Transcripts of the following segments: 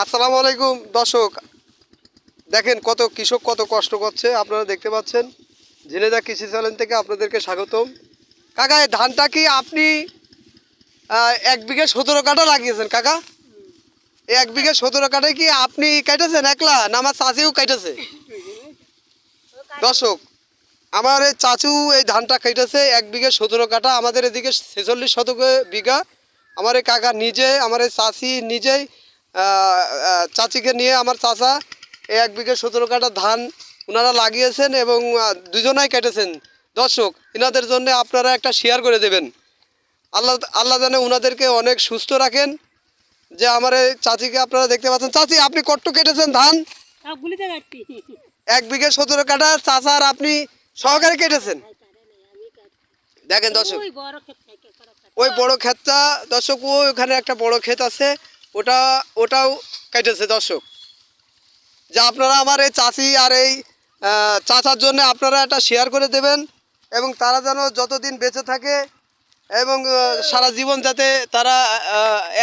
আসসালামু আলাইকুম দর্শক, দেখেন কত কৃষক কত কষ্ট করছে, আপনারা দেখতে পাচ্ছেন। ঝিনেদা কৃষি চ্যানেল থেকে আপনাদেরকে স্বাগতম। কাকা, এই ধানটা কি আপনি 1 বিঘে 17 কাঠা লাগিয়েছেন? কাকা, এই 1 বিঘে 17 কাঠায় কি আপনি কেটেছেন একলা, না আমার চাচিও কেটেছে? দর্শক, আমার এই চাচু এই ধানটা কেটেছে 1 বিঘে 17 কাঠা। আমাদের এদিকে 46 শতক বিঘা। আমার এই কাকা নিজে, আমার এই চাচি নিজেই, চাচিকে নিয়ে আমার চাচা এই 1 বিঘে 17 কাঠা ধান ওনারা লাগিয়েছেন এবং দুজনাই কেটেছেন। দর্শক, এনাদের জন্য আপনারা একটা শেয়ার করে দেবেন। আল্লাহ আল্লাহ জানে ওনাদেরকে অনেক সুস্থ রাখেন। যে আমার এই চাচিকে আপনারা দেখতে পাচ্ছেন। চাচি, আপনি কট্টু কেটেছেন ধান? 1 বিঘে 17 কাঠা চাচার আপনি সহকারে কেটেছেন। দেখেন দর্শক, ওই বড় ক্ষেতটা দর্শক, ওখানে একটা বড় ক্ষেত আছে, ওটাও কেটেছে। দর্শক, যা আপনারা আমার এই চাচি আর এই চাচার জন্য আপনারা একটা শেয়ার করে দেবেন এবং তারা যেন যতদিন বেঁচে থাকে এবং সারা জীবন যাতে তারা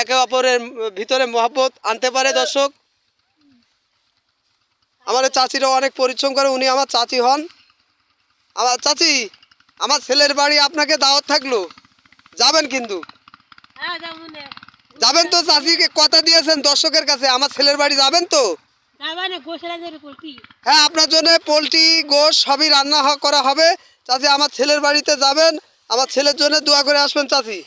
একে অপরের ভিতরে মহব্বত আনতে পারে। দর্শক, আমার এই চাচিরা অনেক পরিশ্রম করে, উনি আমার চাচি হন। আমার চাচি, আমার ছেলের বাড়ি আপনাকে দাওয়াত থাকলো, যাবেন কিন্তু? যাবেন তো? চাচিকে কথা দিয়েছেন দর্শকের কাছে, আমার ছেলের বাড়ি যাবেন তো? হ্যাঁ, আপনার জন্য পোলট্রি গোশ সবই রান্না করা হবে। চাচি, আমার ছেলের বাড়িতে যাবেন, আমার ছেলের জন্য দোয়া করে আসবেন চাচি।